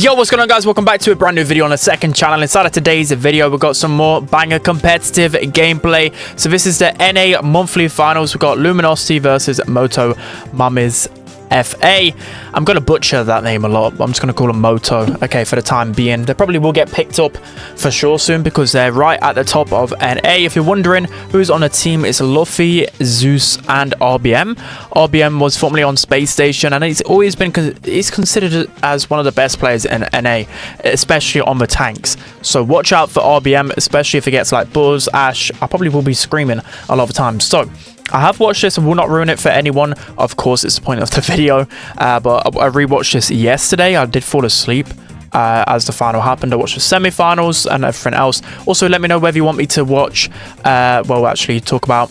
Yo, what's going on, guys? Welcome back to a brand new video on the second channel. Inside of today's video, we've got some more banger competitive gameplay. So this is the NA monthly finals. We've got Luminosity versus Moto Mummies FA. I'm going to butcher that name a lot, but I'm just going to call them Moto, okay, for the time being. They probably will get picked up for sure soon because they're right at the top of NA. If you're wondering who's on the team, it's Luffy, Zeus, and RBM. RBM was formerly on Space Station, and he's always been considered as one of the best players in NA, especially on the tanks. So watch out for RBM, especially if he gets like Buzz, Ash. I probably will be screaming a lot of times. So I have watched this and will not ruin it for anyone. Of course, it's the point of the video. But I rewatched this yesterday. I did fall asleep as the final happened. I watched the semi-finals and everything else. Also, let me know whether you want me to watch, well, actually talk about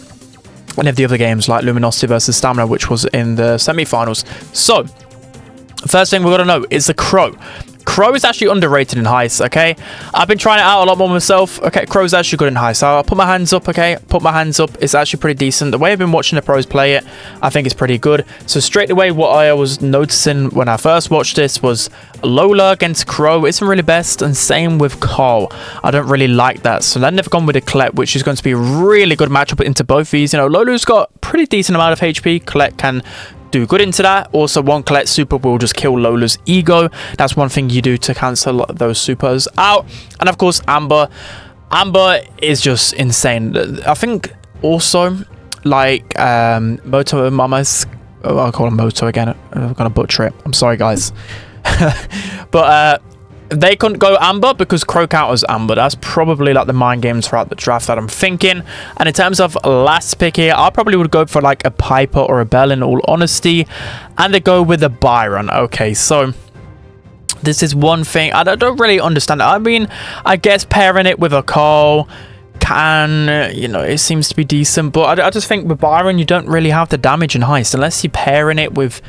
any of the other games like Luminosity versus Stamina, which was in the semi-finals. So, first thing we're going to know is the Crow. Crow is actually underrated in Heist, okay? I've been trying it out a lot more myself. Okay, Crow's actually good in Heist. So I'll put my hands up, okay? Put my hands up. It's actually pretty decent. The way I've been watching the pros play it, I think it's pretty good. So straight away, what I was noticing when I first watched this was Lola against Crow isn't really best, and same with Carl. I don't really like that. So then they've gone with the Colette, which is going to be a really good matchup into both these. You know, Lola's got pretty decent amount of HP. Colette can do good into that. Also, one Colette super will just kill Lola's ego. That's one thing you do to cancel those supers out. And of course, Amber is just insane. I think also like Moto Mamas, I'll call him Moto again. I'm gonna butcher it, I'm sorry guys. But they couldn't go Amber because Crow counters Amber. That's probably like the mind games throughout the draft that I'm thinking. And in terms of last pick here, I probably would go for like a Piper or a Belle in all honesty. And they go with a Byron. Okay, so this is one thing I don't really understand. I mean, I guess pairing it with a Carl can, you know, it seems to be decent. But I just think with Byron, you don't really have the damage in Heist unless you're pairing it with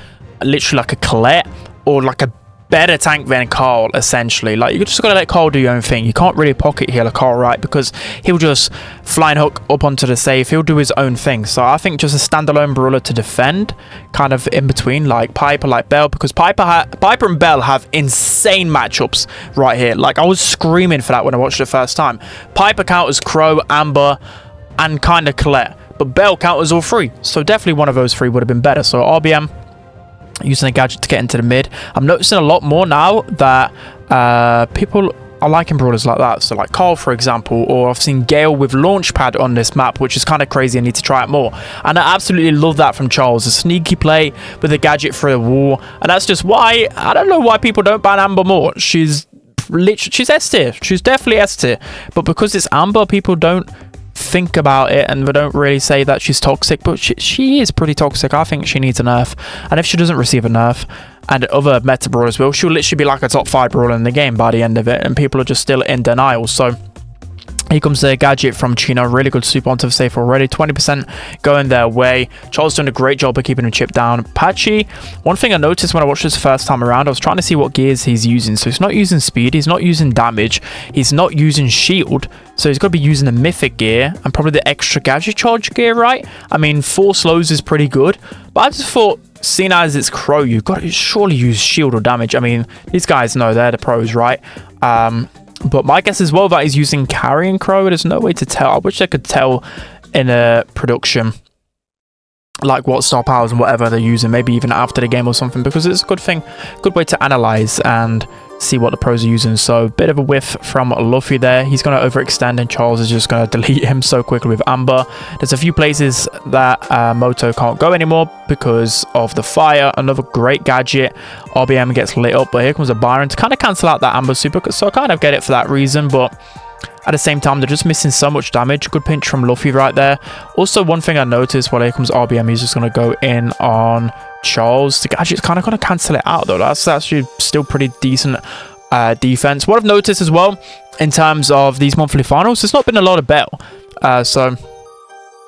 literally like a Colette or like a better tank than Carl, essentially. Like, you just gotta let Carl do your own thing. You can't really pocket heal a Carl, right? Because he'll just flying hook up onto the safe. He'll do his own thing. So I think just a standalone brawler to defend, kind of in between, like Piper, like Belle, because Piper and Belle have insane matchups right here. Like, I was screaming for that when I watched it the first time. Piper counters Crow, Amber, and kind of Colette, but Belle counters all three. So definitely one of those three would have been better. So RBM using a gadget to get into the mid. I'm noticing a lot more now that people are liking brawlers like that. So like Carl, for example, or I've seen Gale with Launchpad on this map, which is kind of crazy. I need to try it more. And I absolutely love that from Charles. A sneaky play with a gadget for a wall. And that's just why, I don't know why people don't ban Amber more. She's S tier. She's definitely S tier. But because it's Amber, people don't think about it and we don't really say that she's toxic, but she is pretty toxic. I think she needs a nerf, and if she doesn't receive a nerf, and other meta brawlers will, she'll literally be like a top 5 brawler in the game by the end of it, and people are just still in denial. So here comes the gadget from Chino. Really good super onto the safe already. 20% going their way. Charles doing a great job of keeping him chipped down. Patchy, one thing I noticed when I watched this first time around, I was trying to see what gears he's using. So he's not using speed, he's not using damage, he's not using shield. So he's got to be using the mythic gear and probably the extra gadget charge gear, right? I mean, 4 slows is pretty good, but I just thought, seeing as it's Crow, you've got to surely use shield or damage. I mean, these guys know they're the pros, right? But my guess as well that he's using carrying Crow. There's no way to tell. I wish I could tell in a production like what star powers and whatever they're using, maybe even after the game or something, because it's a good thing, good way to analyze and see what the pros are using. So bit of a whiff from Luffy there. He's going to overextend and Charles is just going to delete him so quickly with Amber. There's a few places that Moto can't go anymore because of the fire. Another great gadget. RBM gets lit up, but here comes a Byron to kind of cancel out that Amber super. So I kind of get it for that reason, but at the same time, they're just missing so much damage. Good pinch from Luffy right there. Also, one thing I noticed, well, here comes RBM. He's just going to go in on Charles. The gadget's kind of going to cancel it out, though. That's actually still pretty decent defense. What I've noticed as well, in terms of these monthly finals, there's not been a lot of Belle. So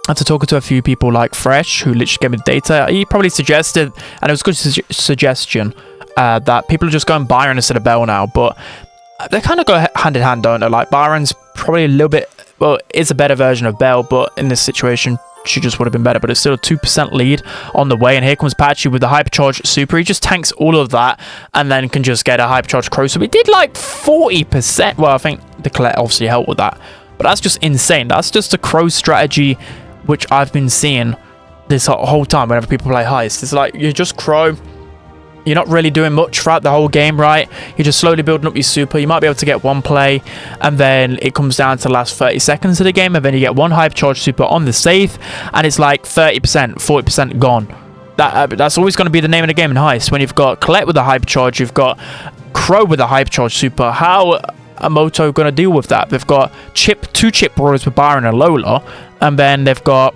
after talking to a few people like Fresh, who literally gave me the data, he probably suggested, and it was a good suggestion, that people are just going Byron instead of Belle now. But they kind of go hand in hand, don't they? Like, Byron's probably a little bit, well, it's a better version of Belle, but in this situation, she just would have been better, but it's still a 2% lead on the way. And here comes Patchy with the hypercharge super. He just tanks all of that and then can just get a hypercharge crow. So we did like 40%. Well, I think the Colette obviously helped with that, but that's just insane. That's just a crow strategy, which I've been seeing this whole time whenever people play Heist. It's like you just crow. You're not really doing much throughout the whole game, right? You're just slowly building up your super. You might be able to get one play, and then it comes down to the last 30 seconds of the game, and then you get one hypercharge super on the safe, and it's like 30%, 40% gone. That's always going to be the name of the game in Heist. When you've got Colette with a hypercharge, you've got Crow with a hypercharge super. How are Moto going to deal with that? They've got two chip brawlers with Byron and Lola, and then they've got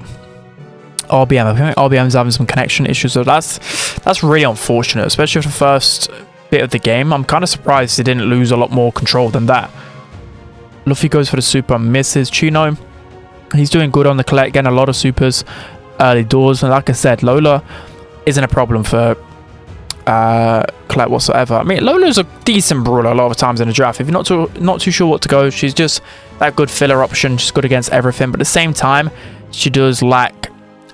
RBM. I think RBM's having some connection issues, so that's really unfortunate, especially for the first bit of the game. I'm kind of surprised they didn't lose a lot more control than that. Luffy goes for the super and misses. Chino, he's doing good on the Colette, getting a lot of supers early doors, and like I said, Lola isn't a problem for Colette whatsoever. I mean, Lola's a decent brawler a lot of times in the draft. If you're not too sure what to go, she's just that good filler option. She's good against everything, but at the same time, she does lack,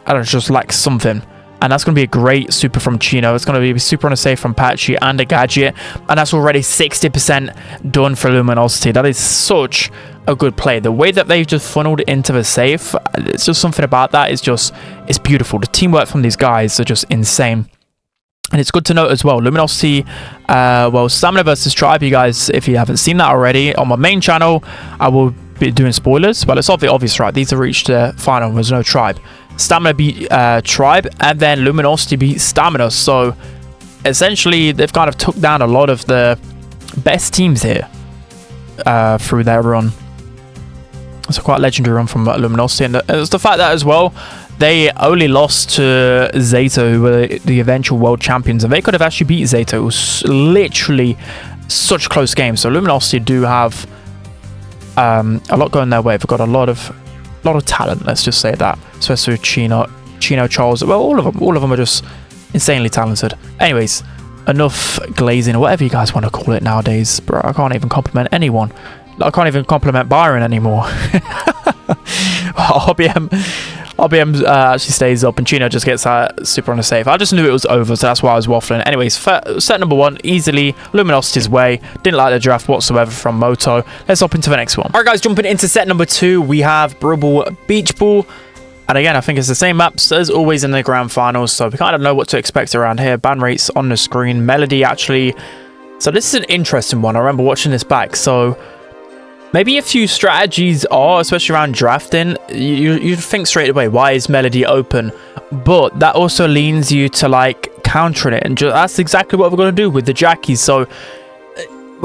I don't know, just like something, and that's going to be a great super from Chino. It's going to be super on a safe from Patchy and a gadget, and that's already 60% done for Luminosity. That is such a good play. The way that they've just funneled into the safe, it's just something about that. It's beautiful. The teamwork from these guys are just insane. And it's good to note as well, Luminosity, well, Stamina versus Tribe, you guys, if you haven't seen that already, on my main channel, I will be doing spoilers. Well, it's obvious, right? These have reached the final. There's no Tribe. Stamina beat Tribe, and then Luminosity beat Stamina. So essentially, they've kind of took down a lot of the best teams here through their run. It's a quite legendary run from Luminosity, and it's the fact that as well, they only lost to Zato, who were the eventual world champions, and they could have actually beat Zato. It was literally such a close game. So Luminosity do have a lot going their way. They've got a lot of talent, let's just say that, especially with Chino, Charles. Well, all of them are just insanely talented. Anyways, enough glazing, or whatever you guys want to call it nowadays, bro. I can't even compliment anyone. I can't even compliment Byron anymore. RBM actually stays up, and Chino just gets super on a safe. I just knew it was over, so that's why I was waffling. Anyways, set number 1, easily Luminosity's way. Didn't like the draft whatsoever from Moto. Let's hop into the next one. Alright guys, jumping into set number 2, we have Brawl Ball Beach Ball. And again, I think it's the same maps as always in the grand finals, so we kind of know what to expect around here. Ban rates on the screen. Melody actually... So this is an interesting one. I remember watching this back, so... Maybe a few strategies are, especially around drafting, you think straight away, why is Melody open? But that also leans you to like countering it, and that's exactly what we're going to do with the Jackies. So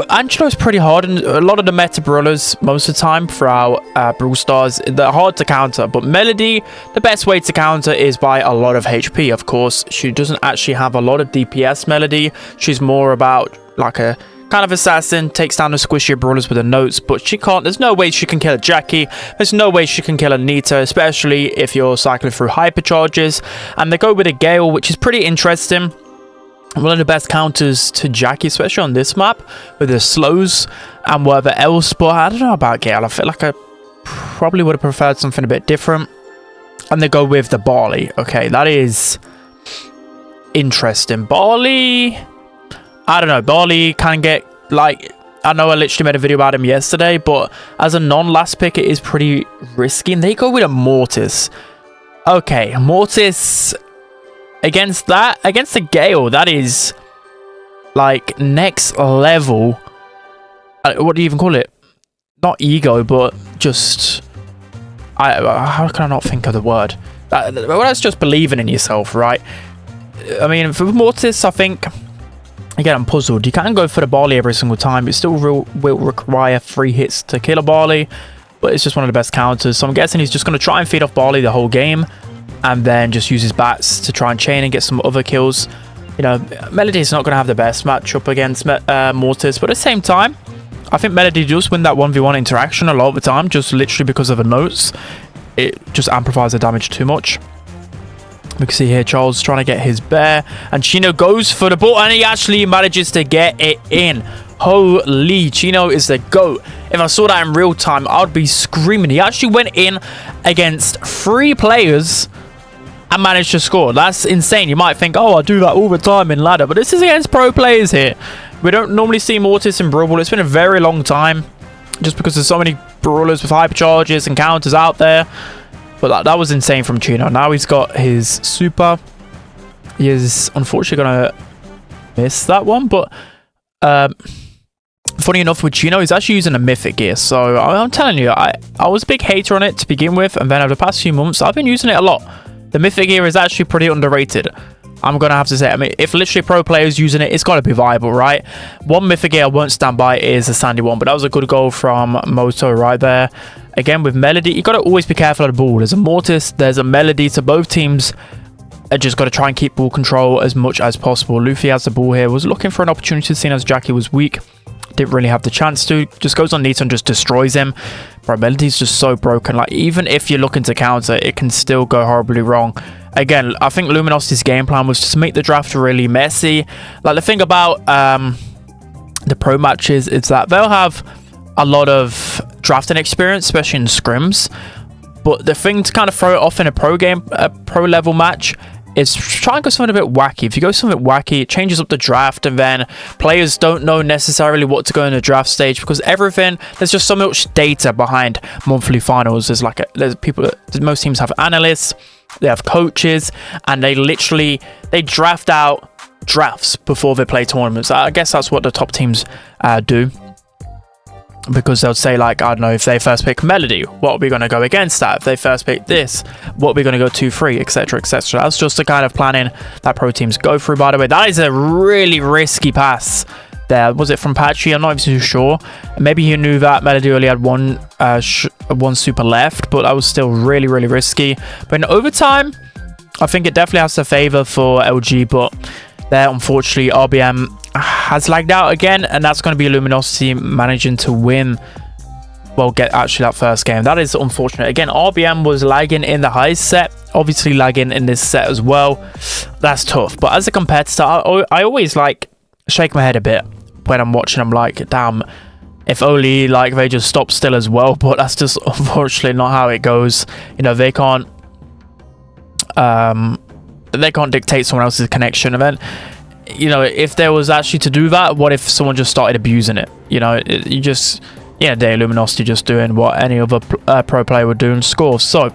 Angelo's pretty hard, and a lot of the meta brawlers most of the time throughout Brawl Stars, they're hard to counter. But Melody, the best way to counter is by a lot of HP. Of course, she doesn't actually have a lot of DPS, Melody. She's more about like a kind of assassin, takes down the squishier brawlers with her notes, but she can't, there's no way she can kill a Jackie, there's no way she can kill a Nita, especially if you're cycling through hypercharges. And they go with a Gale, which is pretty interesting. One of the best counters to Jackie, especially on this map, with the slows and whatever else. But I don't know about Gale, I feel like I probably would have preferred something a bit different. And they go with the Barley. Okay, that is interesting. Barley... I don't know, Barley can get, like, I know I literally made a video about him yesterday, but as a non-last pick, it is pretty risky, and they go with a Mortis. Okay, Mortis against the Gale, that is, like, next level. What do you even call it? Not ego, but just, how can I not think of the word? Well, that's just believing in yourself, right? I mean, for Mortis, I think... Again, I'm puzzled. You can't go for the Barley every single time. It still will require 3 hits to kill a Barley, but it's just one of the best counters. So I'm guessing he's just going to try and feed off Barley the whole game, and then just use his bats to try and chain and get some other kills. You know, Melody's not going to have the best matchup against Mortis, but at the same time, I think Melody does win that 1v1 interaction a lot of the time, just literally because of the notes. It just amplifies the damage too much. We can see here Charles trying to get his bear, and Chino goes for the ball, and he actually manages to get it in. Holy, Chino is the GOAT. If I saw that in real time, I'd be screaming. He actually went in against 3 players and managed to score. That's insane. You might think, oh, I do that all the time in ladder, but this is against pro players here. We don't normally see Mortis in Brawl Ball. It's been a very long time, just because there's so many brawlers with hypercharges and counters out there. But that was insane from Chino. Now he's got his super. He is unfortunately going to miss that one, but funny enough with Chino, he's actually using a mythic gear. So I'm telling you, I was a big hater on it to begin with, and then over the past few months I've been using it a lot. The mythic gear is actually pretty underrated, I'm gonna have to say. I mean, if literally pro players using it, it's got to be viable, right? One mythic gear I won't stand by is a sandy one, but that was a good goal from Moto right there. Again, with Melody, you got to always be careful of the ball. There's a Mortis, there's a Melody, so both teams are just got to try and keep ball control as much as possible. Luffy has the ball here, was looking for an opportunity, seeing as Jackie was weak. Didn't really have the chance to. Just goes on Nita and just destroys him. Bro, Melody's just so broken. Like, even if you're looking to counter, it can still go horribly wrong. Again, I think Luminosity's game plan was to make the draft really messy. Like, the thing about the pro matches is that they'll have a lot of drafting experience, especially in scrims. But the thing to kind of throw it off in a pro game, a pro level match, is try and go something a bit wacky. If you go something wacky, it changes up the draft, and then players don't know necessarily what to go in the draft stage, because everything, there's just so much data behind monthly finals. There's people, most teams have analysts, they have coaches, and they draft out drafts before they play tournaments. I guess that's what the top teams do. Because they'll say, like, I don't know, if they first pick Melody, what are we going to go against that? If they first pick this, what are we going to go 2-3, etc, etc. That's just the kind of planning that pro teams go through, by the way. That is a really risky pass there. Was it from Patchy? I'm not even too sure. Maybe he knew that Melody only had one super left, but that was still really, really risky. But in overtime, I think it definitely has to favor for LG, but there, unfortunately, RBM has lagged out again, and that's going to be Luminosity managing to win, well, get actually that first game. That is unfortunate. Again, RBM was lagging in the Heist set, obviously lagging in this set as well. That's tough. But as a competitor, I always like shake my head a bit when I'm watching. I'm like, damn, if only like they just stop still as well. But that's just unfortunately not how it goes. You know, they can't dictate someone else's connection. And then, you know, if there was actually to do that, what if someone just started abusing it? You know, you just, day Luminosity just doing what any other pro player would do and score. So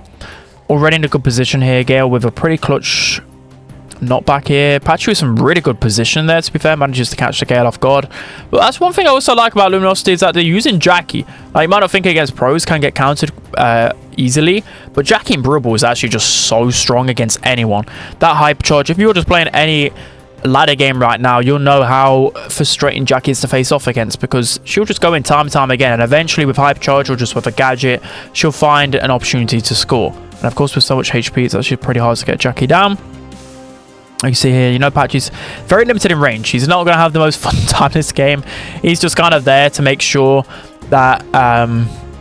already in a good position here. Gale with a pretty clutch knockback here. Patchy with some really good position there, to be fair, manages to catch the Gale off guard. But that's one thing I also like about Luminosity, is that they're using Jackie. Like, you might not think against pros can get countered easily, but Jackie in Brawl Ball is actually just so strong against anyone. That hypercharge, if you're just playing any ladder game right now, you'll know how frustrating Jackie is to face off against, because she'll just go in time and time again, and eventually with hypercharge or just with a gadget, she'll find an opportunity to score. And of course, with so much HP, it's actually pretty hard to get Jackie down. You see here, you know, Patchy's very limited in range. He's not going to have the most fun time this game. He's just kind of there to make sure that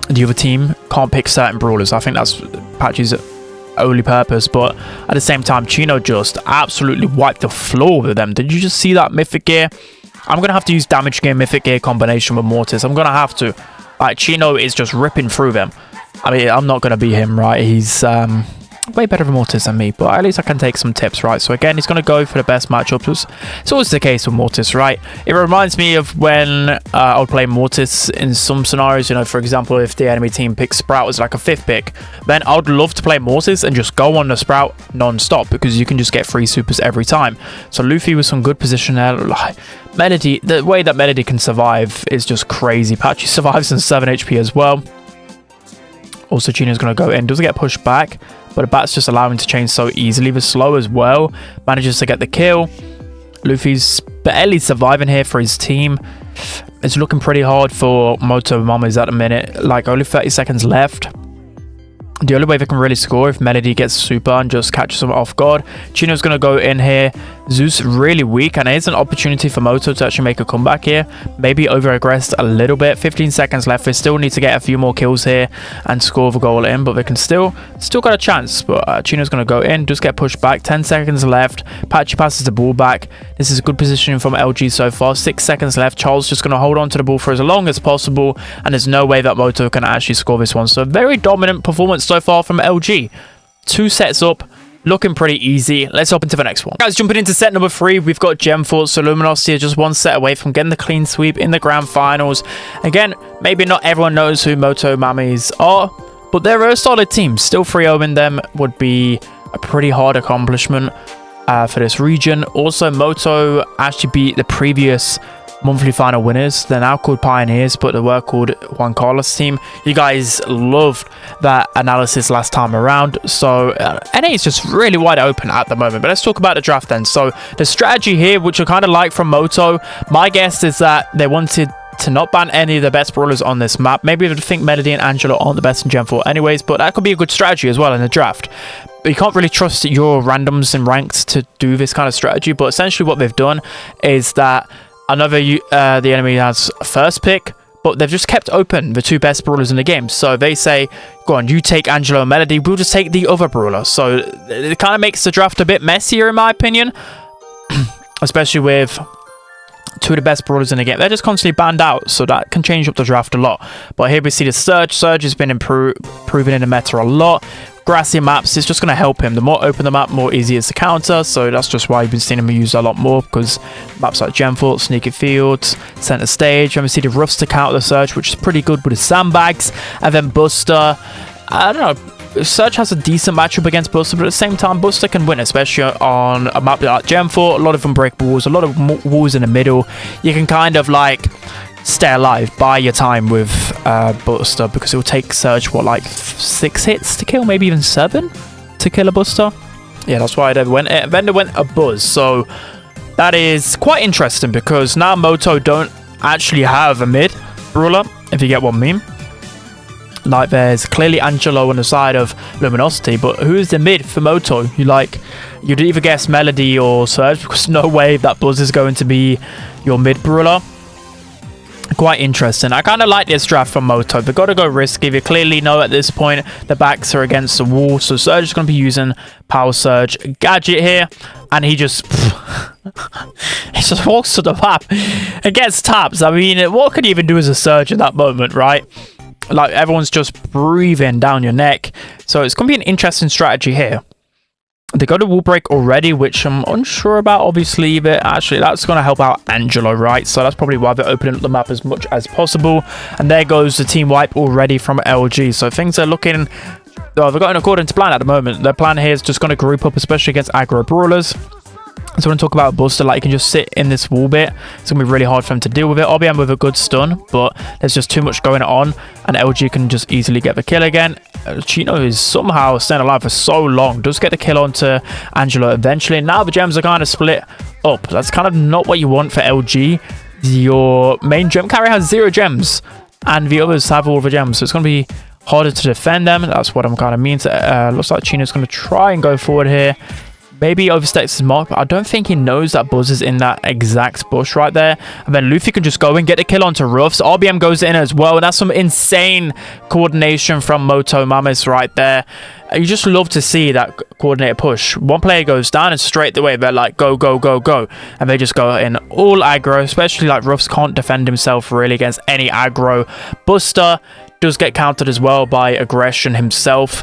the other team can't pick certain brawlers. I think that's Patchy's only purpose. But at the same time, Chino just absolutely wiped the floor with them. Did you just see that mythic gear? I'm going to have to use damage gear, mythic gear combination with Mortis. I'm going to have to. Like, Chino is just ripping through them. I mean, I'm not going to be him, right? He's way better than Mortis than me, but at least I can take some tips, right? So again, he's going to go for the best matchups. It's always the case with Mortis, right? It reminds me of when I would play Mortis in some scenarios. You know, for example, if the enemy team picks Sprout as like a 5th pick, then I would love to play Mortis and just go on the Sprout non-stop, because you can just get free supers every time. So Luffy with some good position there. Like, Melody, the way that Melody can survive is just crazy. Patchy survives on 7 HP as well. Also, Chino's going to go in. Doesn't get pushed back, but the bat's just allowing him to change so easily. The slow as well. Manages to get the kill. Luffy's barely surviving here for his team. It's looking pretty hard for Moto Mamas at the minute. Like, only 30 seconds left. The only way they can really score if Melody gets super and just catches them off guard. Chino's going to go in here. Zeus really weak, and here's an opportunity for Moto to actually make a comeback here. Maybe over-aggressed a little bit. 15 seconds left. They still need to get a few more kills here and score the goal in, but they can still got a chance. But Chino's going to go in, just get pushed back. 10 seconds left. Patchy passes the ball back. This is a good positioning from LG so far. 6 seconds left. Charles just going to hold on to the ball for as long as possible, and there's no way that Moto can actually score this one. So very dominant performance so far from LG. 2 sets up, looking pretty easy. Let's hop into the next one. Guys, jumping into set number 3, we've got Gem Force. So Luminosity are just 1 set away from getting the clean sweep in the grand finals. Again, maybe not everyone knows who Moto Mamis are, but they're a solid team. Still 3-0ing them would be a pretty hard accomplishment for this region. Also, Moto actually beat the previous monthly final winners. They're now called Pioneers, but they were called Juan Carlos team. You guys loved that analysis last time around. So NA is just really wide open at the moment. But let's talk about the draft then. So the strategy here, which I kind of like from Moto, my guess is that they wanted to not ban any of the best brawlers on this map. Maybe they think Melody and Angelo aren't the best in Gen 4 anyways, but that could be a good strategy as well in the draft. But you can't really trust your randoms and ranks to do this kind of strategy. But essentially what they've done is that I know the enemy has first pick, but they've just kept open the 2 best brawlers in the game. So they say, go on, you take Angelo and Melody, we'll just take the other brawler. So it kind of makes the draft a bit messier in my opinion, especially with 2 of the best brawlers in the game. They're just constantly banned out, so that can change up the draft a lot. But here we see the Surge. Surge has been proven in the meta a lot. Grassy maps is just going to help him. The more open the map, more easy it is to counter. So that's just why you've been seeing him used a lot more, because maps like Gemfort, Sneaky Fields, Center Stage. And we see the Roughs to counter the Surge, which is pretty good with the Sandbags. And then Buster. I don't know. Surge has a decent matchup against Buster, but at the same time, Buster can win, especially on a map like Gemfort. A lot of them break walls, a lot of walls in the middle. You can kind of like stay alive, buy your time with Buster, because it will take Surge, what, like 6 hits to kill, maybe even 7 to kill a Buster. Yeah, that's why they went a Buzz. So that is quite interesting, because now Moto don't actually have a mid brawler, if you get what I mean. Like, there's clearly Angelo on the side of Luminosity, but who's the mid for Moto? You'd either guess Melody or Surge, because no way that Buzz is going to be your mid brawler. Quite interesting. I kind of like this draft from Moto. They've got to go risky. They clearly know at this point the backs are against the wall, so Surge is going to be using Power Surge Gadget here, and he just he just walks to the map and gets taps. I mean, what could he even do as a Surge in that moment, right? Like, everyone's just breathing down your neck. So it's going to be an interesting strategy here. They got a wall break already, which I'm unsure about, obviously, but actually that's going to help out Angelo, right? So that's probably why they're opening up the map as much as possible. And there goes the team wipe already from LG. So things are looking, well, they're going according to plan at the moment. Their plan here is just going to group up, especially against aggro brawlers. So when I talk about Buster, like, you can just sit in this wall bit. It's going to be really hard for them to deal with it. RBM with a good stun, but there's just too much going on, and LG can just easily get the kill again. Chino is somehow staying alive for so long. Does get the kill onto Angelo eventually. Now the gems are kind of split up. That's kind of not what you want for LG. Your main gem carry has 0 gems, and the others have all the gems. So it's going to be harder to defend them. That's what I'm kind of mean. Looks like Chino's going to try and go forward here. Maybe oversteps his mark, but I don't think he knows that Buzz is in that exact bush right there. And then Luffy can just go and get the kill onto Ruffs. RBM goes in as well, and that's some insane coordination from Moto Mamis right there. You just love to see that coordinated push. One player goes down, and straight away they're like, go, go, go, go. And they just go in all aggro, especially like Ruffs can't defend himself really against any aggro. Buster does get countered as well by aggression himself.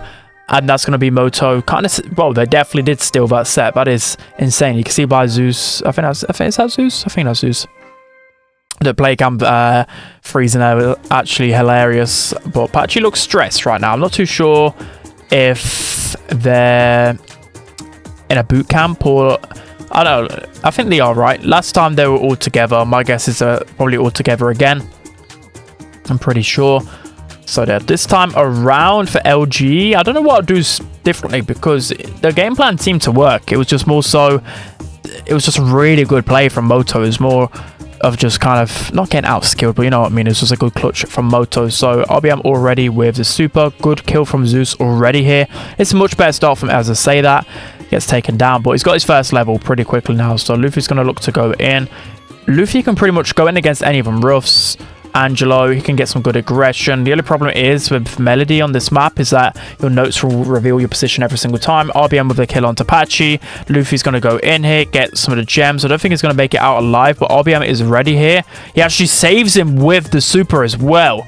And that's going to be Moto. Kind of, well, they definitely did steal that set. That is insane. You can see by Zeus. I think that's Zeus. I think that's Zeus. The play cam freezing there was actually hilarious. But Patchy looks stressed right now. I'm not too sure if they're in a boot camp or, I don't know. I think they are, right? Last time they were all together. My guess is probably all together again. I'm pretty sure. So that this time around for LG, I don't know what I'll do differently, because the game plan seemed to work. It was just more so, it was just a really good play from Moto. It was more of just kind of not getting out-skilled, but you know what I mean. It's just a good clutch from Moto. So RBM already with the super. Good kill from Zeus already here. It's a much better start from as I say that. Gets taken down, but he's got his first level pretty quickly now. So Luffy's going to look to go in. Luffy can pretty much go in against any of them. Ruffs, Angelo, he can get some good aggression. The only problem is with Melody on this map is that your notes will reveal your position every single time. RBM with a kill on Apache. Luffy's going to go in here, get some of the gems. I don't think he's going to make it out alive, but RBM is ready here. He actually saves him with the super as well.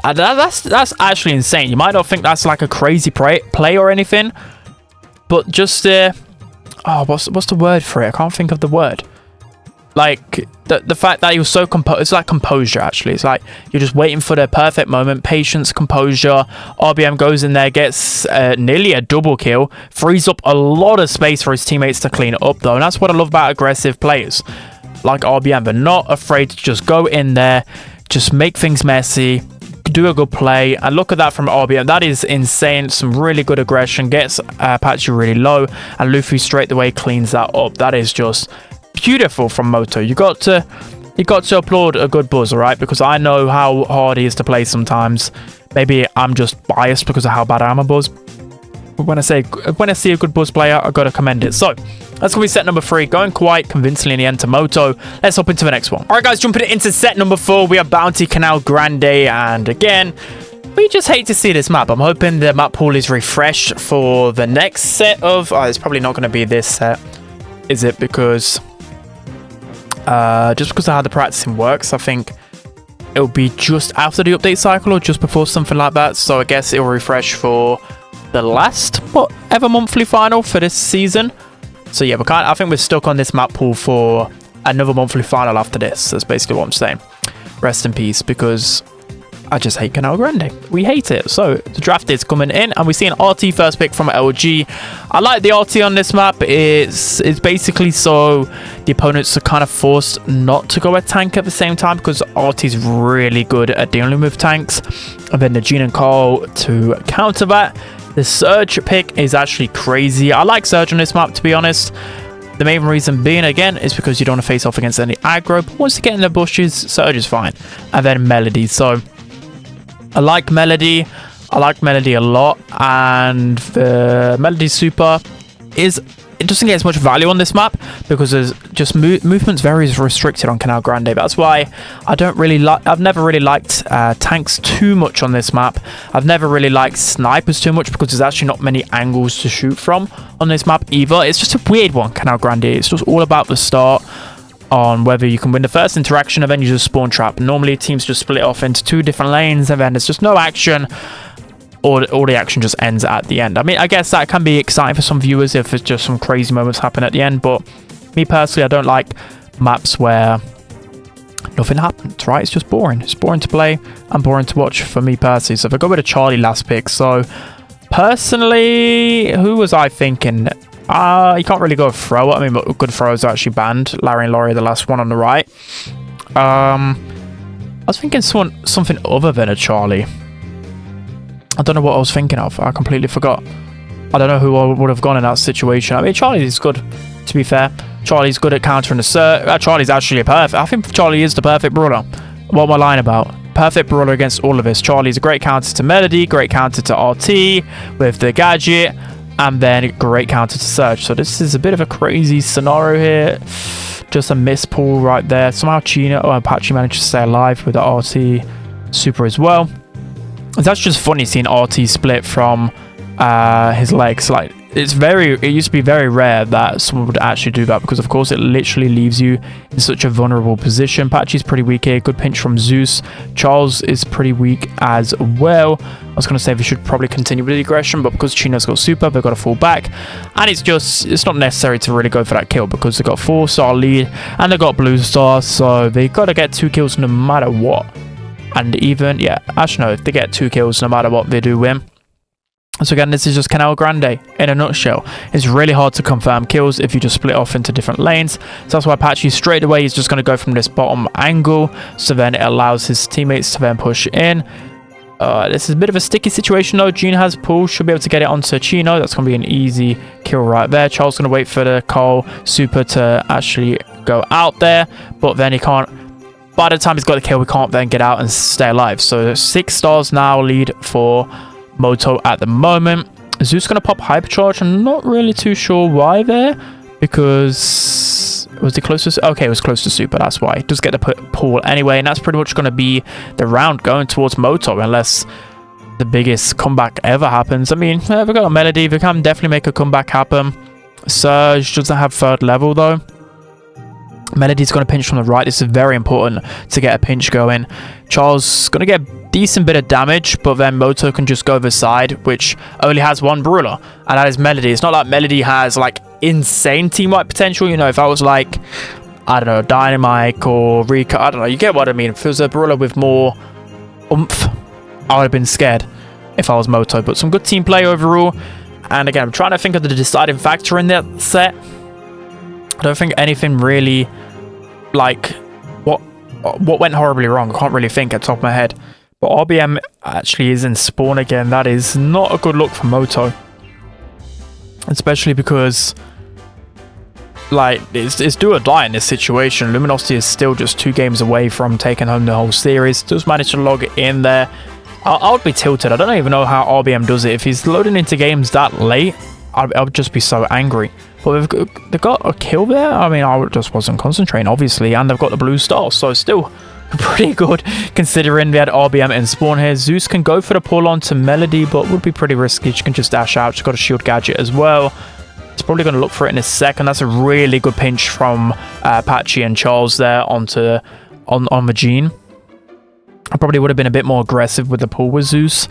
That's actually insane. You might not think that's like a crazy play or anything, but just oh, what's the word for it? I can't think of the word. Like the fact that he was so composed. It's like composure, actually. It's like you're just waiting for the perfect moment. Patience, composure. RBM goes in there, gets nearly a double kill, frees up a lot of space for his teammates to clean it up though, and that's what I love about aggressive players like RBM. They're not afraid to just go in there, just make things messy, do a good play. And look at that from RBM. That is insane. Some really good aggression, gets Apache really low, and Luffy straight away cleans that up. That is just beautiful from Moto. You got to applaud a good buzz, all right? Because I know how hard he is to play sometimes. Maybe I'm just biased because of how bad I am at buzz. But when I see a good buzz player, I gotta commend it. So that's gonna be set number 3, going quite convincingly in the end to Moto. Let's hop into the next one. All right, guys, jumping into set number 4, we have Bounty Canal Grande, and again, we just hate to see this map. I'm hoping the map pool is refreshed for the next set of. Oh, it's probably not gonna be this set, is it? Because just because of how the practicing works, I think it'll be just after the update cycle or just before, something like that. So I guess it'll refresh for the last ever monthly final for this season. So yeah, I think we're stuck on this map pool for another monthly final after this. That's basically what I'm saying. Rest in peace, because I just hate Canal Grande. We hate it. So the draft is coming in, and we see an RT first pick from LG. I like the RT on this map. It's basically so the opponents are kind of forced not to go at tank at the same time, because RT is really good at dealing with tanks. And then the Jean and Carl to counter that. The Surge pick is actually crazy. I like Surge on this map, to be honest. The main reason being, again, is because you don't want to face off against any aggro. But once you get in the bushes, Surge is fine. And then Melody. So I like Melody. I like Melody a lot. And the Melody super it doesn't get as much value on this map because there's just movement's very restricted on Canal Grande. That's why I've never really liked tanks too much on this map. I've never really liked snipers too much because there's actually not many angles to shoot from on this map either. It's just a weird one, Canal Grande. It's just all about the start, on whether you can win the first interaction, and then you just spawn trap. Normally teams just split off into 2 different lanes, and then there's just no action, or all the action just ends at the end. I mean, I guess that can be exciting for some viewers if it's just some crazy moments happen at the end, but me personally, I don't like maps where nothing happens, right? It's just boring. It's boring to play and boring to watch for me personally. So if I go with a Charlie last pick, so personally, who was I thinking? You can't really go with thrower. I mean, but good throwers are actually banned. Larry and Laurie, the last one on the right. I was thinking something other than a Charlie. I don't know what I was thinking of. I completely forgot. I don't know who I would have gone in that situation. I mean, Charlie is good, to be fair. Charlie's good at countering the Surge. Charlie's actually perfect. I think Charlie is the perfect brawler. What am I lying about? Perfect brawler against all of this. Charlie's a great counter to Melody, great counter to RT with the gadget, and then a great counter to Surge. So this is a bit of a crazy scenario here. Just a miss pull right there. Somehow Chino or Apache managed to stay alive with the RT super as well. That's just funny seeing RT split from his legs. Like, it used to be very rare that someone would actually do that, because of course it literally leaves you in such a vulnerable position. Apache's pretty weak here. Good pinch from Zeus. Charles is pretty weak as well. I was going to say we should probably continue with the aggression, but because Chino's got super, they've got to fall back, and it's not necessary to really go for that kill because they've got 4-star lead and they've got blue star, so they got to get 2 kills no matter what. And even, yeah, actually no, if they get 2 kills no matter what, they do win. So again, this is just Canal Grande in a nutshell. It's really hard to confirm kills if you just split off into different lanes. So that's why Apache straight away is just going to go from this bottom angle. So then it allows his teammates to then push in. This is a bit of a sticky situation though. Gene has pull, should be able to get it onto Chino. That's going to be an easy kill right there. Charles going to wait for the Cole super to actually go out there, but then he can't. By the time he's got the kill, we can't then get out and stay alive. So 6 stars now lead for Moto at the moment. Zeus gonna pop hypercharge. I'm not really too sure why there, because was he close to? Okay, it was close to super. That's why. Does get the pull anyway, and that's pretty much gonna be the round going towards Moto, unless the biggest comeback ever happens. I mean, we've got a Melody. We can definitely make a comeback happen. Surge doesn't have 3rd level though. Melody's going to pinch from the right. This is very important to get a pinch going. Charles going to get a decent bit of damage, but then Moto can just go over the side, which only has 1 brawler, and that is Melody. It's not like Melody has like insane team-wipe potential. You know, if I was like, I don't know, Dynamite or Rika, I don't know, you get what I mean. If it was a brawler with more oomph, I would have been scared if I was Moto. But some good team play overall. And again, I'm trying to think of the deciding factor in that set. I don't think anything really, like, what went horribly wrong. I can't really think at the top of my head. But RBM actually is in spawn again. That is not a good look for Moto. Especially because, like, it's do or die in this situation. Luminosity is still just 2 games away from taking home the whole series. Just managed to log it in there. I would be tilted. I don't even know how RBM does it. If he's loading into games that late, I would just be so angry. But they've got a kill there. I mean, I just wasn't concentrating, obviously. And they've got the blue star. So still pretty good considering they had RBM in spawn here. Zeus can go for the pull on to Melody, but would be pretty risky. She can just dash out. She's got a shield gadget as well. He's probably going to look for it in a second. That's a really good pinch from Patchy and Charles there on the Gene. I probably would have been a bit more aggressive with the pull with Zeus.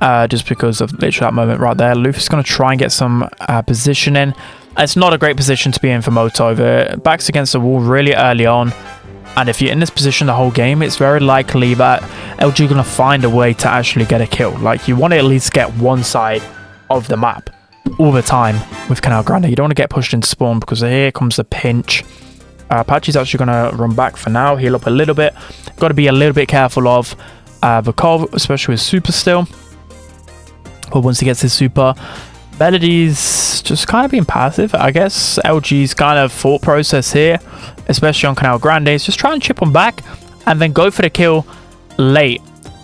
Just because of literally that moment right there. Luffy's going to try and get some position in. It's not a great position to be in for Moto. The back's against the wall really early on. And if you're in this position the whole game, it's very likely that LG going to find a way to actually get a kill. Like, you want to at least get one side of the map all the time with Canal Grande. You don't want to get pushed into spawn because here comes the pinch. Patchy's actually going to run back for now. Heal up a little bit. Got to be a little bit careful of the call, especially with super still. But once he gets his super, Melody's just kind of being passive. I guess LG's kind of thought process here, especially on Canal Grande, is just try and chip him back and then go for the kill late.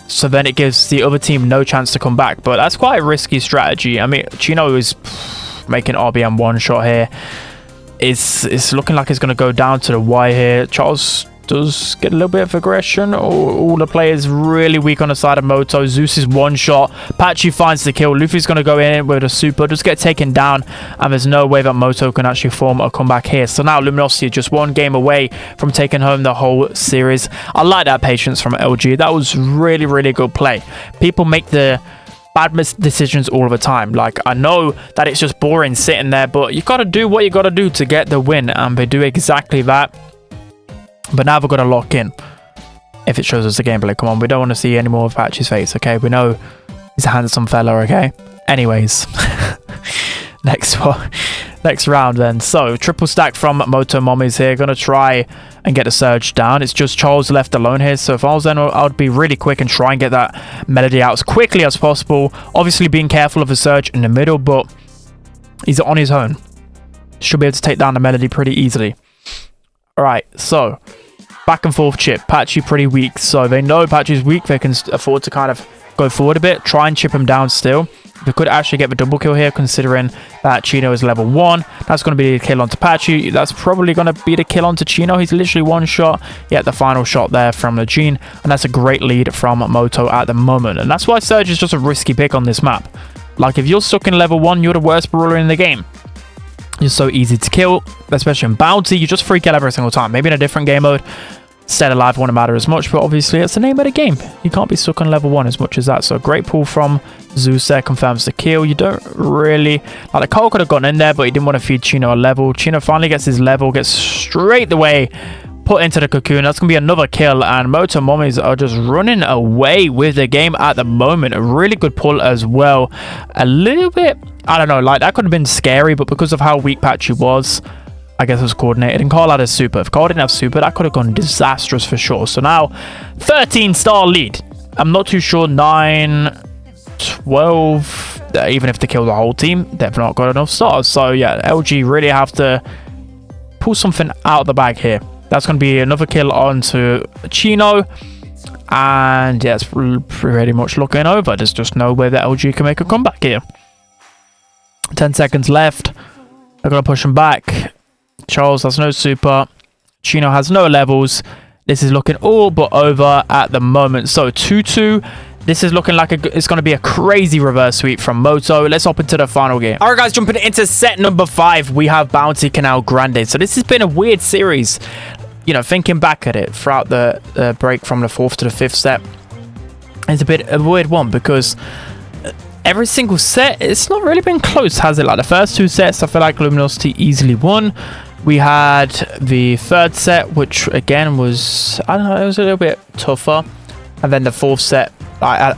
So then it gives the other team no chance to come back. But that's quite a risky strategy. I mean, Chino is making RBM one shot here. It's looking like it's going to go down to the Y here. Charles does get a little bit of aggression. All the players really weak on the side of Moto. Zeus is one shot. Patchy finds the kill. Luffy's going to go in with a super. Just get taken down. And there's no way that Moto can actually form a comeback here. So now Luminosity is just 1 game away from taking home the whole series. I like that patience from LG. That was really, really good play. People make the bad decisions all the time. Like, I know that it's just boring sitting there, but you got to do what you got to do to get the win. And they do exactly that. But now we've got to lock in. If it shows us the gameplay, come on. We don't want to see any more of Patchy's face, okay? We know he's a handsome fella, okay? Anyways. Next round then. So, triple stack from Moto Mommies here. Gonna try and get the surge down. It's just Charles left alone here. So, if I was then, I would be really quick and try and get that Melody out as quickly as possible. Obviously, being careful of the surge in the middle, but he's on his own. Should be able to take down the Melody pretty easily. Alright, so back and forth chip. Patchy pretty weak, so they know Patchy's weak. They can afford to kind of go forward a bit, try and chip him down still. They could actually get the double kill here, considering that Chino is level 1. That's going to be the kill onto Patchy. That's probably going to be the kill onto Chino. He's literally one shot. Yeah, the final shot there from the Gene, and that's a great lead from Moto at the moment. And that's why Surge is just a risky pick on this map. Like, if you're stuck in level 1, you're the worst brawler in the game. You're so easy to kill, especially in Bounty. You just freak out every single time. Maybe in a different game mode, Staying Alive wouldn't matter as much, but obviously it's the name of the game. You can't be stuck on level 1 as much as that. So great pull from Zeus there, confirms the kill. You don't really... Like, the Cole could have gotten in there, but he didn't want to feed Chino a level. Chino finally gets his level, gets straight away put into the cocoon. That's going to be another kill, and Moto Mommies are just running away with the game at the moment. A really good pull as well. A little bit... I don't know, like, that could have been scary, but because of how weak Patchy was, I guess it was coordinated. And Carl had a super. If Carl didn't have super, that could have gone disastrous for sure. So now, 13-star lead. I'm not too sure. 9, 12. Even if they kill the whole team, they've not got enough stars. So yeah, LG really have to pull something out of the bag here. That's going to be another kill onto Chino. And yeah, it's pretty much looking over. There's just no way that LG can make a comeback here. 10 seconds left. They're going to push him back. Charles has no super. Chino has no levels. This is looking all but over at the moment. So 2-2. This is looking like it's going to be a crazy reverse sweep from Moto. Let's hop into the final game. All right, guys, jumping into set number 5, we have Bounty Canal Grande. So this has been a weird series. You know, thinking back at it throughout the break from the 4th to the 5th set, it's a bit of a weird one because every single set, it's not really been close, has it? Like the first 2 sets, I feel like Luminosity easily won. We had the 3rd set, which again was, I don't know, it was a little bit tougher. And then the 4th set, I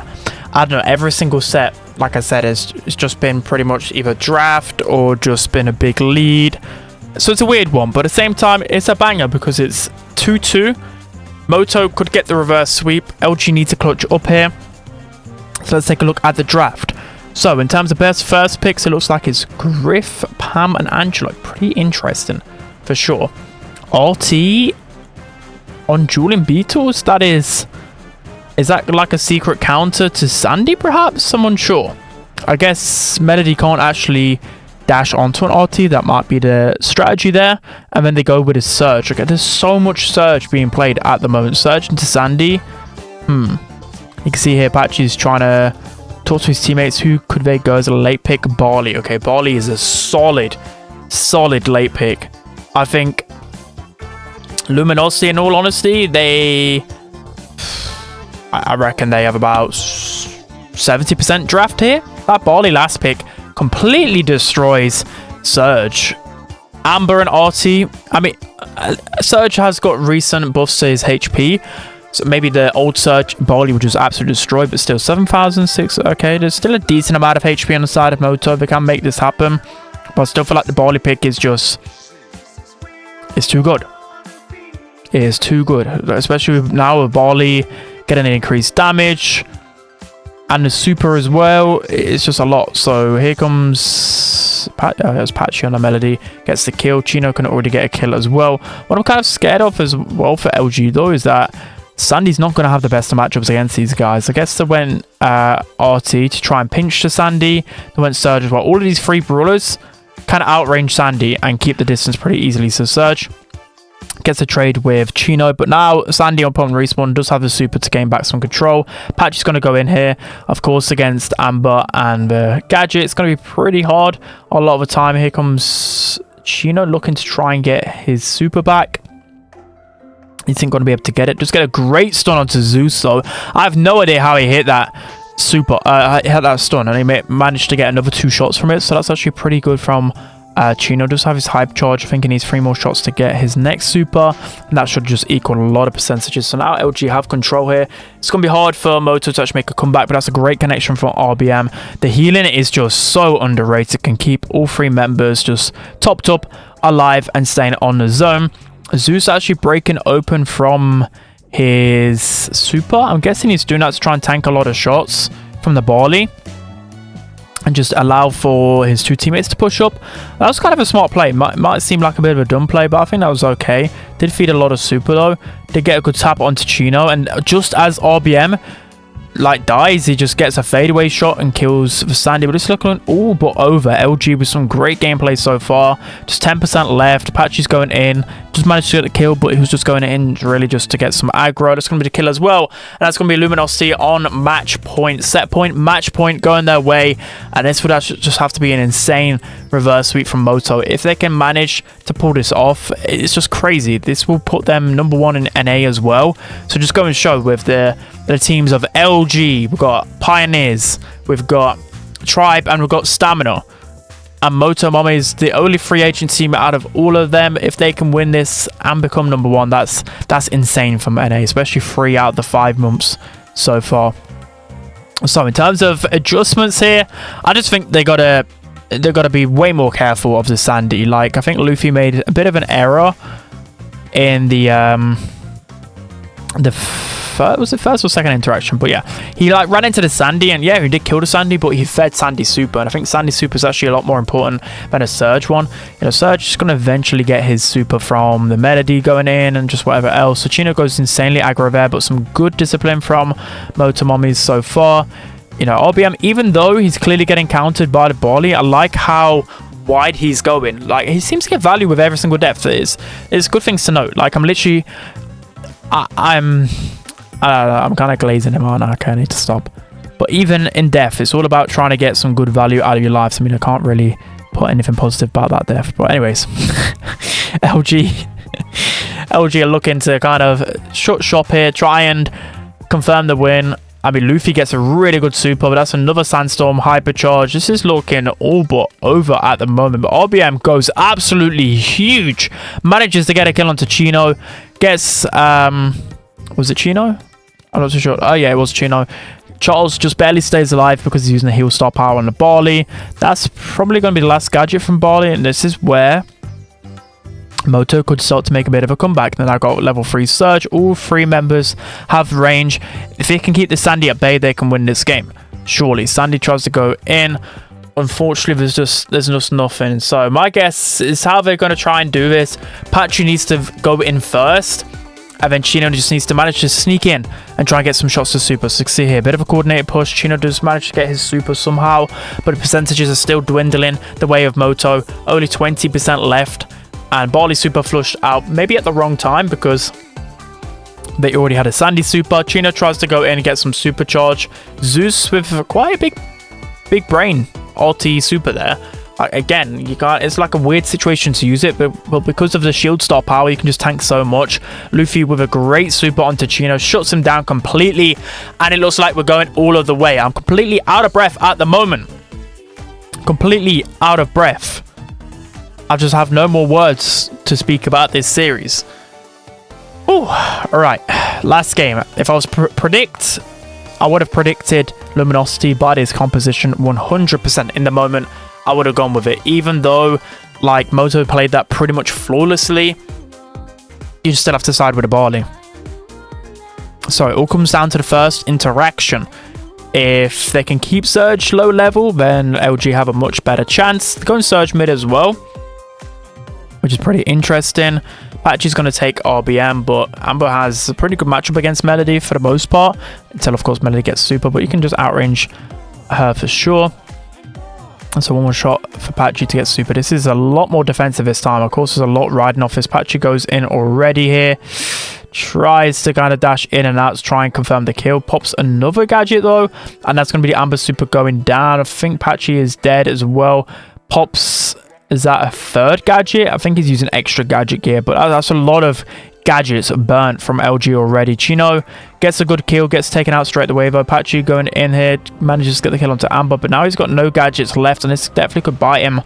don't know, every single set, like I said, it's just been pretty much either draft or just been a big lead. So it's a weird one, but at the same time, it's a banger because it's 2-2. Moto could get the reverse sweep. LG needs to clutch up here. So let's take a look at the draft. So in terms of best first picks, it looks like it's Griff, Pam, and Angelo. Pretty interesting, for sure. RT on Julian Beatles. Is that like a secret counter to Sandy, perhaps? I'm unsure. I guess Melody can't actually dash onto an RT. That might be the strategy there. And then they go with a Surge. Okay, there's so much Surge being played at the moment. Surge into Sandy. You can see here Patchy's trying to talk to his teammates. Who could they go as a late pick? Barley. Okay, Barley is a solid late pick. I think Luminosity, in all honesty, I reckon they have about 70% draft here. That Barley last pick completely destroys Surge. Amber and RT. I mean, Surge has got recent buffs to his HP. So maybe the old Surge Barley would just absolutely destroy, but still 7,006. Okay, there's still a decent amount of HP on the side of Moto. They can make this happen. But I still feel like the Barley pick is just... it's too good. It is too good. Especially now with Barley getting an increased damage. And the super as well. It's just a lot. So here comes... there's Patchy on the Melody. Gets the kill. Chino can already get a kill as well. What I'm kind of scared of as well for LG though is that Sandy's not going to have the best of matchups against these guys. I guess they went RT to try and pinch to Sandy. They went Surge as well. All of these 3 brawlers kind of outrange Sandy and keep the distance pretty easily. So Surge gets a trade with Chino, but now Sandy upon respawn does have the super to gain back some control. Patchy's going to go in here, of course, against Amber and Gadget. It's going to be pretty hard a lot of the time. Here comes Chino looking to try and get his super back. He isn't going to be able to get it. Just get a great stun onto Zeus, though. I have no idea how he hit that super, hit that stun, and he managed to get another 2 shots from it. So that's actually pretty good from Chino. Does have his hype charge. I think he needs 3 more shots to get his next super, and that should just equal a lot of percentages. So now LG have control here. It's going to be hard for Moto to actually make a comeback, but that's a great connection from RBM. The healing is just so underrated. Can keep all 3 members just topped up, alive, and staying on the zone. Zeus actually breaking open from his super. I'm guessing he's doing that to try and tank a lot of shots from the Barley and just allow for his 2 teammates to push up. That was kind of a smart play. Might seem like a bit of a dumb play, but I think that was okay. Did feed a lot of super though. Did get a good tap onto Chino, and just as RBM like dies, he just gets a fadeaway shot and kills for Sandy. But it's looking all but over. LG with some great gameplay so far. Just 10% left. Patchy's going in. Just managed to get the kill, but he was just going in really just to get some aggro. That's going to be the kill as well. And that's going to be Luminosity on match point. Set point, match point going their way. And this would actually just have to be an insane reverse sweep from Moto. If they can manage to pull this off, it's just crazy. This will put them #1 in NA as well. So just go and show with the teams of LG. We've got Pioneers, we've got Tribe, and we've got Stamina. And Moto Mama is the only free agent team out of all of them. If they can win this and become #1, that's insane from NA, especially 3 out of the 5 months so far. So in terms of adjustments here, I just think they gotta be way more careful of the Sandy. Like, I think Luffy made a bit of an error in the was it first or second interaction? But yeah, he like ran into the Sandy, and yeah, he did kill the Sandy, but he fed Sandy super, and I think Sandy super is actually a lot more important than a Surge one. You know, Surge is going to eventually get his super from the Melody going in and just whatever else. So Chino goes insanely aggro there, but some good discipline from Moto Mummies so far. You know, RBM, even though he's clearly getting countered by the Barley, I like how wide he's going. Like, he seems to get value with every single depth. It's good things to note. Like, I'm literally, I'm kind of glazing him, aren't I? Okay, I need to stop. But even in depth, it's all about trying to get some good value out of your lives. I mean, I can't really put anything positive about that depth. But anyways, LG are looking to kind of shut shop here, try and confirm the win. I mean, Luffy gets a really good super, but that's another Sandstorm Hypercharge. This is looking all but over at the moment, but RBM goes absolutely huge. Manages to get a kill onto Chino. Gets, was it Chino? I'm not so sure. Oh, yeah, it was Chino. Charles just barely stays alive because he's using the heal star power on the Barley. That's probably going to be the last gadget from Barley, and this is where Moto could start to make a bit of a comeback. Then I got level 3 Surge. All 3 members have range. If they can keep the Sandy at bay, they can win this game. Surely. Sandy tries to go in. Unfortunately, there's just nothing. So my guess is how they're going to try and do this. Patchy needs to go in first, and then Chino just needs to manage to sneak in and try and get some shots to super. So you can see here, a bit of a coordinated push. Chino does manage to get his super somehow, but the percentages are still dwindling the way of Moto. Only 20% left. And Barley super flushed out, maybe at the wrong time because they already had a Sandy super. Chino tries to go in and get some supercharge. Zeus with quite a big brain ulti super there. Again, you can't. It's like a weird situation to use it, but because of the shield star power, you can just tank so much. Luffy with a great super onto Chino, shuts him down completely, and it looks like we're going all of the way. I'm completely out of breath at the moment. Completely out of breath. I just have no more words to speak about this series. Oh, all right. Last game. If I was predict, I would have predicted Luminosity by this composition 100% in the moment. I would have gone with it, even though like Moto played that pretty much flawlessly. You still have to side with the Barley. So it all comes down to the first interaction. If they can keep Surge low level, then LG have a much better chance. They're going Surge mid as well, which is pretty interesting. Patchy's going to take RBM, but Amber has a pretty good matchup against Melody for the most part. Until, of course, Melody gets super, but you can just outrange her for sure. And so one more shot for Patchy to get super. This is a lot more defensive this time. Of course, there's a lot riding off this. Patchy goes in already here. Tries to kind of dash in and out to try and confirm the kill. Pops another gadget, though. And that's going to be the Amber super going down. I think Patchy is dead as well. Pops... Is that a third gadget? I think he's using extra gadget gear, but that's a lot of gadgets burnt from LG already. Chino gets a good kill, gets taken out straight away though. Patchy going in here, manages to get the kill onto Amber, but now he's got no gadgets left, and this definitely could bite him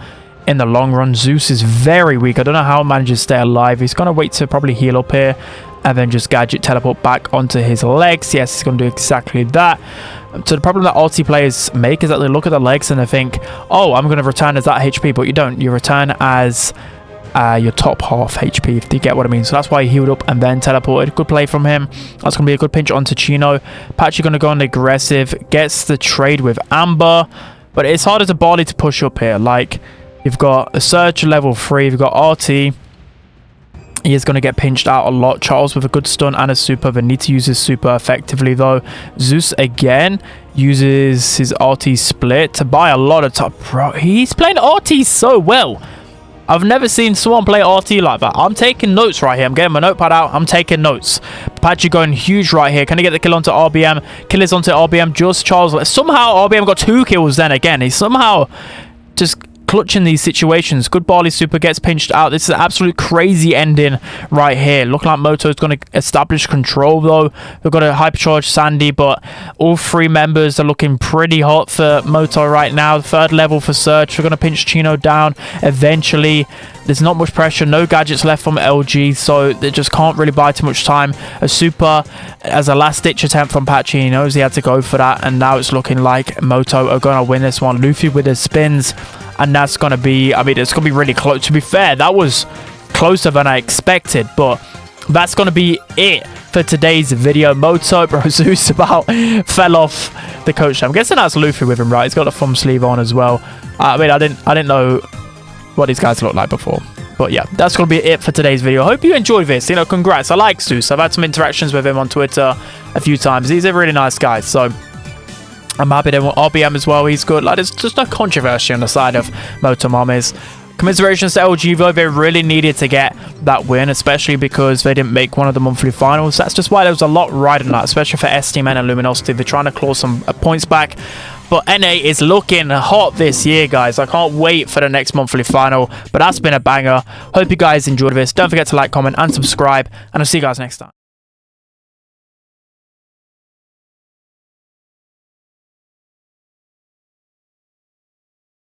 in the long run. Zeus is very weak. I don't know how he manages to stay alive. He's going to wait to probably heal up here, and then just gadget teleport back onto his legs. Yes, he's going to do exactly that. So the problem that ulti players make is that they look at the legs and they think, oh, I'm going to return as that HP, but you don't. You return as your top half HP, if you get what I mean. So that's why he healed up and then teleported. Good play from him. That's going to be a good pinch onto Chino. Patchy going to go on aggressive, gets the trade with Amber, but it's harder to Barley to push up here. Like, you've got a Surge level 3, you've got RT. He is going to get pinched out a lot. Charles with a good stun and a super. They need to use his super effectively though. Zeus again uses his RT split to buy a lot of top. Bro, he's playing RT so well. I've never seen someone play RT like that. I'm taking notes right here. I'm getting my notepad out. I'm taking notes. Patchy going huge right here. Can he get the kill onto RBM? Kill is onto RBM. Just Charles. Somehow RBM got 2 kills then again. He's somehow just clutching these situations. Good Barley super, gets pinched out. This is an absolute crazy ending right here. Looking like Moto is going to establish control though. We've got a hypercharge Sandy, but all 3 members are looking pretty hot for Moto right now. Third level for Surge. We're going to pinch Chino down eventually. There's not much pressure, no gadgets left from LG, so they just can't really buy too much time. A super as a last-ditch attempt from Patchy. He knows he had to go for that, and now it's looking like Moto are going to win this one. Luffy with his spins, and that's going to be, I mean, it's going to be really close. To be fair, that was closer than I expected, but that's going to be it for today's video. Moto, bro, Zeus about fell off the coach. I'm guessing that's Luffy with him, right? He's got a thumb sleeve on as well. I mean, I didn't know what these guys looked like before. But yeah, that's going to be it for today's video. Hope you enjoyed this. You know, congrats. I like Zeus. I've had some interactions with him on Twitter a few times. He's a really nice guy. So I'm happy to RBM as well. He's good. Like, there's just no controversy on the side of Moto Mamiz. Commiserations to LG though. They really needed to get that win, especially because they didn't make one of the monthly finals. That's just why there was a lot riding that, especially for STMN and Luminosity. They're trying to claw some points back. But NA is looking hot this year, guys. I can't wait for the next monthly final. But that's been a banger. Hope you guys enjoyed this. Don't forget to like, comment, and subscribe. And I'll see you guys next time.